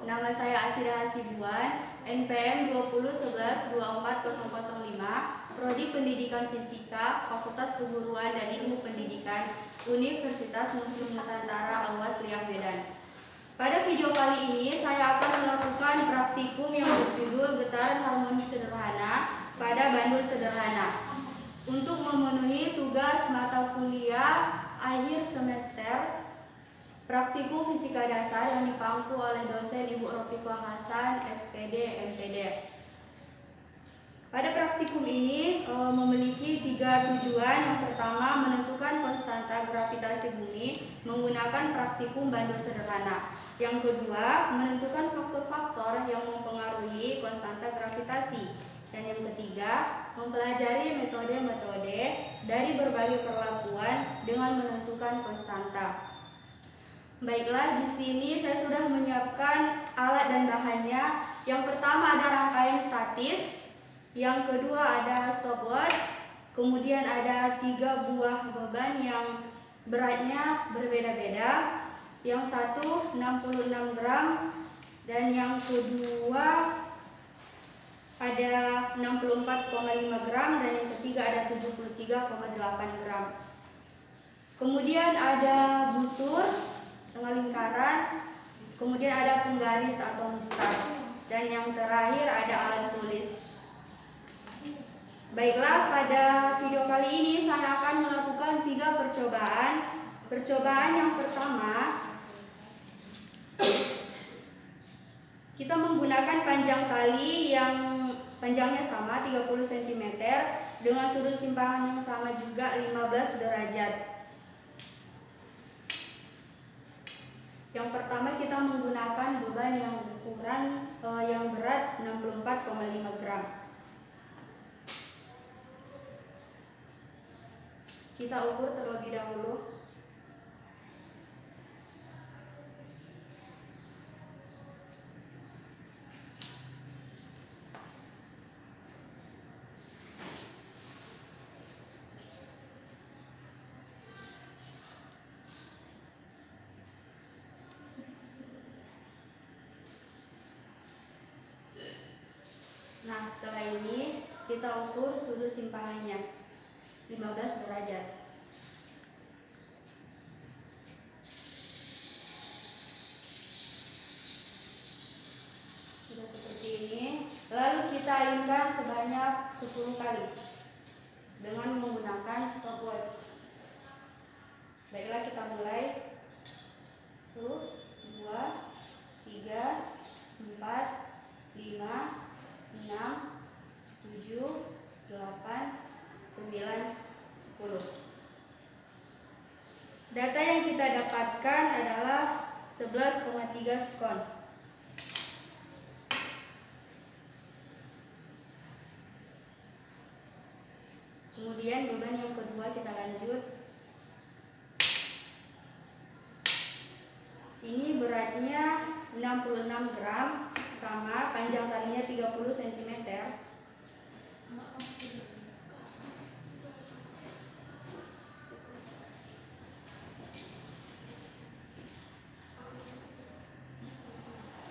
nama saya Asira Hasibuan, NPM 2011-24005, Prodi Pendidikan Fisika, Fakultas Keguruan dan Ilmu Pendidikan, Universitas Muslim Nusantara Al-Uwas Riau Medan. Pada video kali ini saya akan melakukan praktikum yang berjudul Getaran Harmoni Sederhana pada Bandul Sederhana. Untuk memenuhi tugas mata kuliah akhir semester praktikum fisika dasar yang dipangku oleh dosen Ibu Rofiqah Hasan, SPD, MPD. Pada praktikum ini memiliki 3 tujuan. Yang pertama, menentukan konstanta gravitasi bumi menggunakan praktikum Bandul Sederhana. Yang kedua, menentukan faktor-faktor yang mempengaruhi konstanta gravitasi. Dan yang ketiga, mempelajari metode-metode dari berbagai perlakuan dengan menentukan konstanta. Baiklah, di sini saya sudah menyiapkan alat dan bahannya. Yang pertama ada rangkaian statis, yang kedua ada stopwatch, kemudian ada 3 buah beban yang beratnya berbeda-beda. Yang satu 66 gram dan yang kedua ada 64,5 gram dan yang ketiga ada 73,8 gram. Kemudian ada busur setengah lingkaran, kemudian ada penggaris atau mistar, dan yang terakhir ada alat tulis. Baiklah, pada video kali ini saya akan melakukan 3 percobaan. Percobaan yang pertama, kita menggunakan panjang tali yang panjangnya sama 30 cm dengan sudut simpangan yang sama juga 15 derajat. Yang pertama kita menggunakan beban yang ukuran yang berat 64,5 gram. Kita ukur terlebih dahulu. Nah, setelah ini kita ukur sudut simpangannya 15 derajat. Sudah seperti ini. Lalu kita ayunkan sebanyak 10 kali dengan menggunakan stopwatch. Baiklah, kita mulai. 1, 2, 3, 4, 5, 6, 7, 8, 9, 10. Data yang kita dapatkan adalah 11,3 skon. Kemudian beban yang kedua kita lanjut. Ini beratnya 66 gram, sama panjang talinya 30 cm.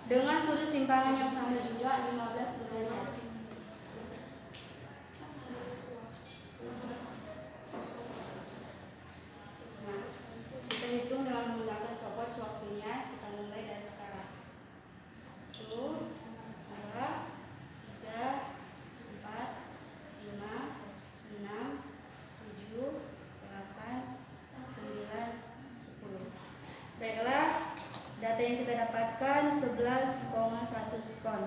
Dengan sudut simpangan yang sama juga 15 derajat. Nah, kita hitung dengan menggunakan stopwatch waktunya. Kita mulai dari sekarang. 1, 2, 3, 4, 5, 6, 7, 8, 9, 10. Baiklah, data yang kita dapatkan 11,1 skon.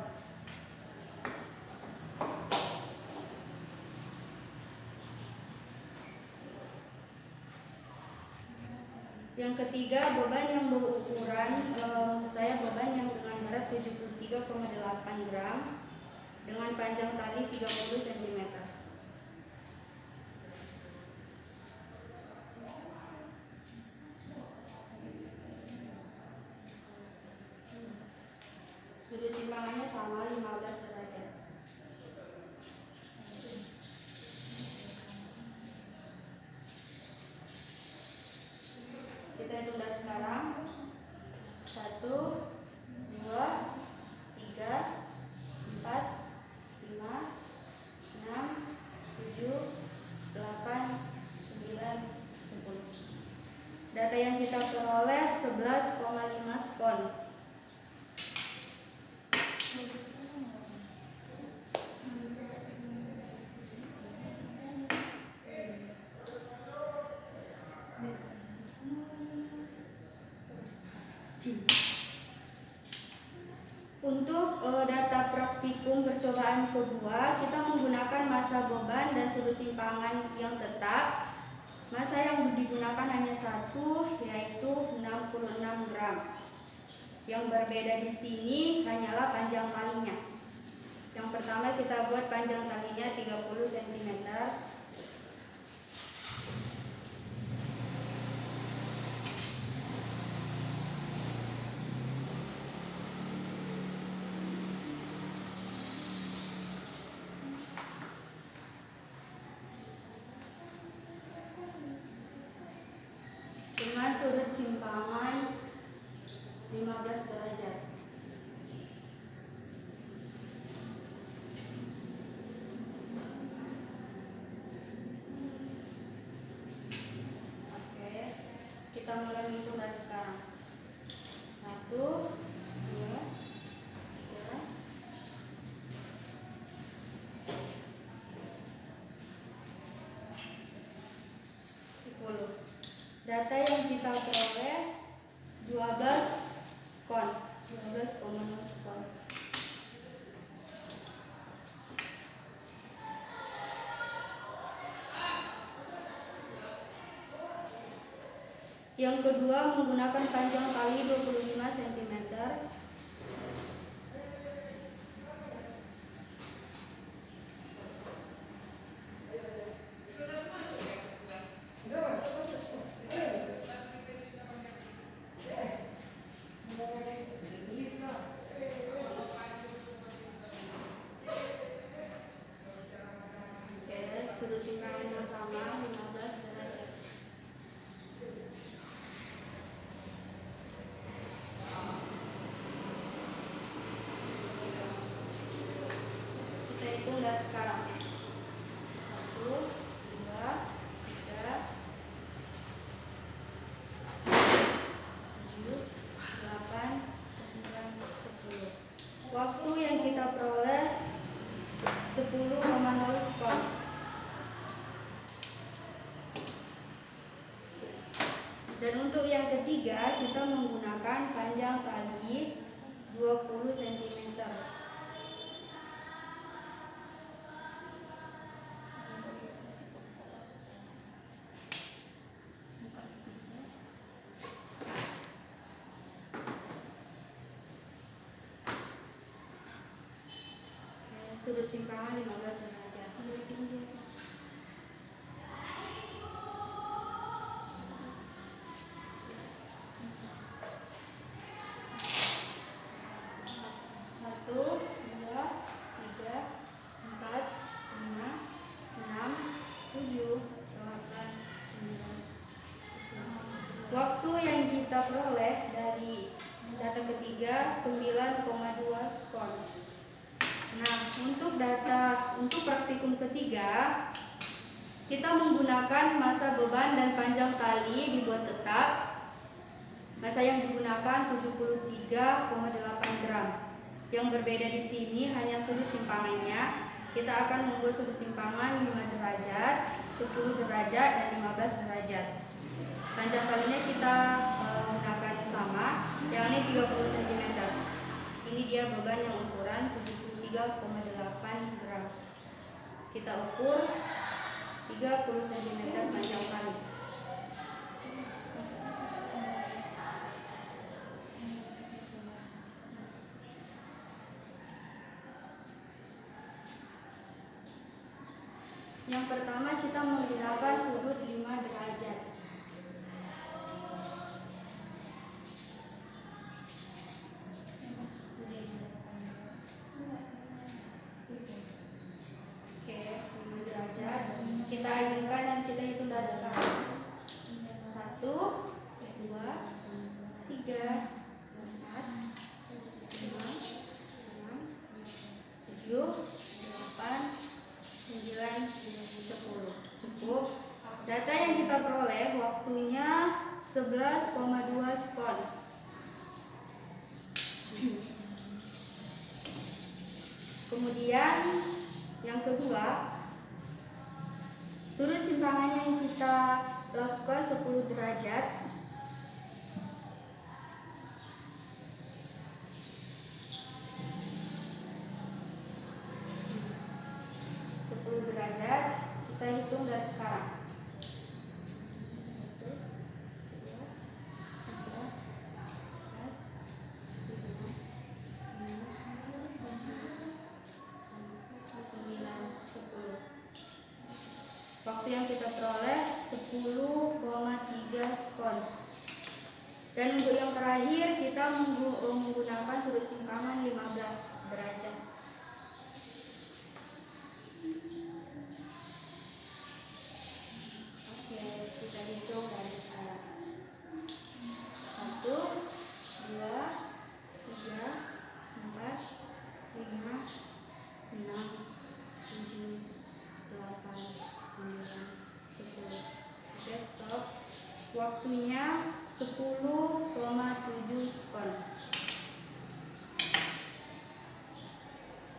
Yang ketiga, beban yang berukuran, beban yang dengan berat 73,8 gram dengan panjang tali 30 cm. Sudut simpangannya sama 15 derajat. Kita hitung dari sekarang. 1, 2, 11,5 spon. Untuk data praktikum percobaan kedua, kita menggunakan massa beban dan sudut simpangan yang tetap. Massa yang digunakan hanya satu, yaitu 66 gram. Yang berbeda di sini hanyalah panjang talinya. Yang pertama kita buat panjang talinya 30 cm. Dengan sudut simpangan 15 derajat. Oke, kita mulai menghitung dari sekarang. 1, 2, 3, 10. Data yang kita peroleh 12 spon, 12,0 spon. Yang kedua menggunakan panjang tali 25 cm. Sudut simpangan yang sama 15 derajat. Kita hitung dari sekarang. 1, 2, 3, 7, 8, 9, 10. Waktu yang kita peroleh 10,0 spon. Dan untuk yang ketiga kita menggunakan panjang tali 20 cm. Sudut simpangan 15 derajat. Waktu yang kita peroleh dari data ketiga 9,2 spon. Nah, untuk praktikum ketiga kita menggunakan massa beban dan panjang tali dibuat tetap. Massa yang digunakan 73,8 gram. Yang berbeda di sini hanya sudut simpangannya. Kita akan membuat sudut simpangan 5 derajat, 10 derajat, dan 15 derajat. Panjang talinya kita gunakan sama, yakni 30 cm. Ini dia beban yang ukuran 73,8 gram. Kita ukur 30 cm panjang tali. Yang pertama kita menggunakan sudut 5 derajat. Oke, 5 derajat. Kita inginkan dan kita hitung dari sekarang. 1, 2, 3, 4, 5, 6, 7, 8, 9, 10. Cukup. Data yang kita peroleh waktunya 11,2 spon. Kemudian yang kedua, sudut simpangannya yang kita lakukan 10 derajat. Kita hitung dari sekarang. 1, 2, 3, 4, 5, 9, 10. Waktu yang kita peroleh 10,3 sekon. Dan untuk yang terakhir kita menggunakan sudut simpangan 15 derajat. Oke, kita hitung dari sekarang. 1, 2, 3, 4, 5, 6, 7, 8, 9, 10. Oke, stop. Waktunya 10,7 sekon.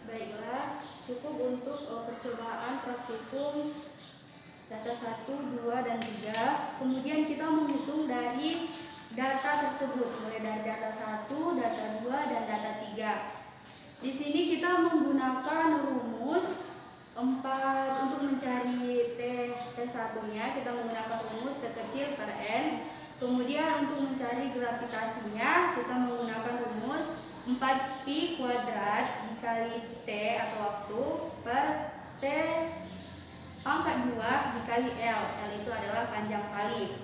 Baiklah, cukup untuk percobaan praktikum data 1, 2, dan 3. Kemudian kita menghitung dari data tersebut, mulai dari data 1, data 2, dan data 3. Di sini kita menggunakan rumus 4 untuk mencari T1-nya. Kita menggunakan rumus T kecil per N. Kemudian untuk mencari gravitasinya kita menggunakan rumus 4pi kuadrat dikali T atau waktu per T pangkat 2 dikali L. L itu adalah panjang kali.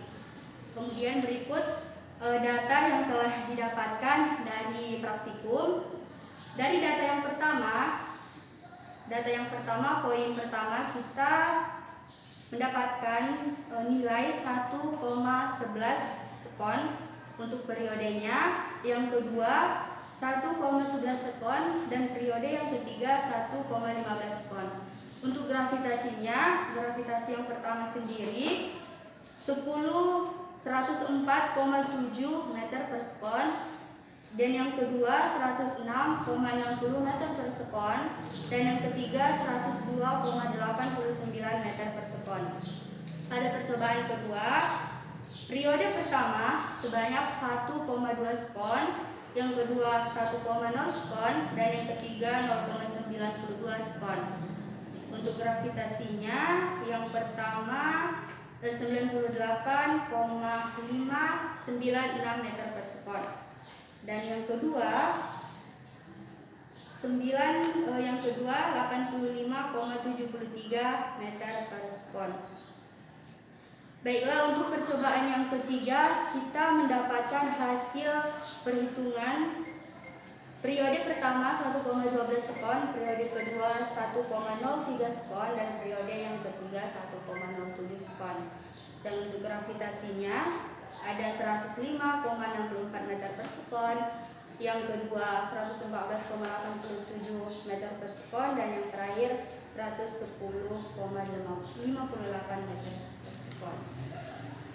Kemudian berikut data yang telah didapatkan dari praktikum. Dari data yang pertama, poin pertama kita mendapatkan nilai 1,11 sekon untuk periodenya. Yang kedua 1,11 sekon, dan periode yang ketiga 1,15 sekon. Untuk gravitasinya, gravitasi yang pertama sendiri 104,7 meter per sekon, dan yang kedua 106,60 meter per sekon, dan yang ketiga 102,89 meter per sekon. Pada percobaan kedua, periode pertama sebanyak 1,2 sekon, yang kedua 1,0 sekon, dan yang ketiga 0,92 sekon. Untuk gravitasinya, yang pertama 98,596 meter per sekon, dan yang kedua 85,73 meter per sekon. Baiklah, untuk percobaan yang ketiga kita mendapatkan hasil perhitungan. Periode pertama 1,12 sekon, periode kedua 1,03 sekon, dan periode yang ketiga 1,07 sekon. Dan untuk gravitasinya ada 105,64 meter per sekon, yang kedua 114,87 meter per sekon, dan yang terakhir 110,58 meter per sekon.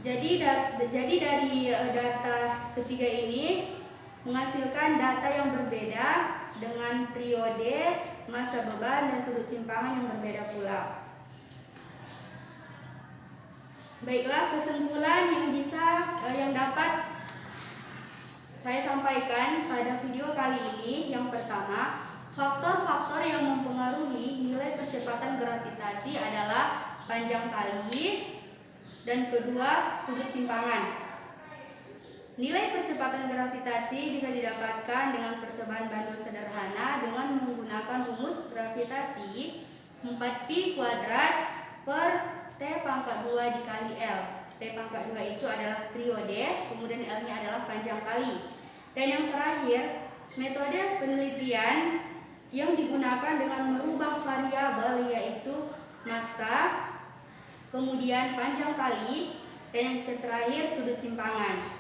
Jadi dari data ketiga ini menghasilkan data yang berbeda dengan periode, masa beban, dan sudut simpangan yang berbeda pula. Baiklah, kesimpulan yang dapat saya sampaikan pada video kali ini. Yang pertama, faktor-faktor yang mempengaruhi nilai percepatan gravitasi adalah panjang kali, dan kedua sudut simpangan. Nilai percepatan gravitasi bisa didapatkan dengan percobaan bandul sederhana dengan menggunakan rumus gravitasi 4pi kuadrat per T pangkat 2 dikali L. T pangkat 2 itu adalah periode, kemudian L-nya adalah panjang kali. Dan yang terakhir, metode penelitian yang digunakan dengan merubah variabel yaitu massa, kemudian panjang kali, dan yang terakhir sudut simpangan.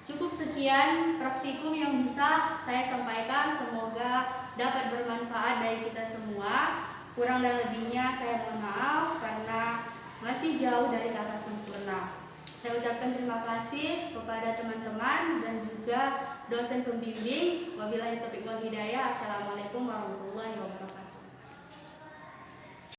Cukup sekian praktikum yang bisa saya sampaikan, semoga dapat bermanfaat bagi kita semua. Kurang dan lebihnya saya mohon maaf karena masih jauh dari kata sempurna. Saya ucapkan terima kasih kepada teman-teman dan juga dosen pembimbing. Wabillahi taufiq wal hidayah. Assalamualaikum warahmatullahi wabarakatuh.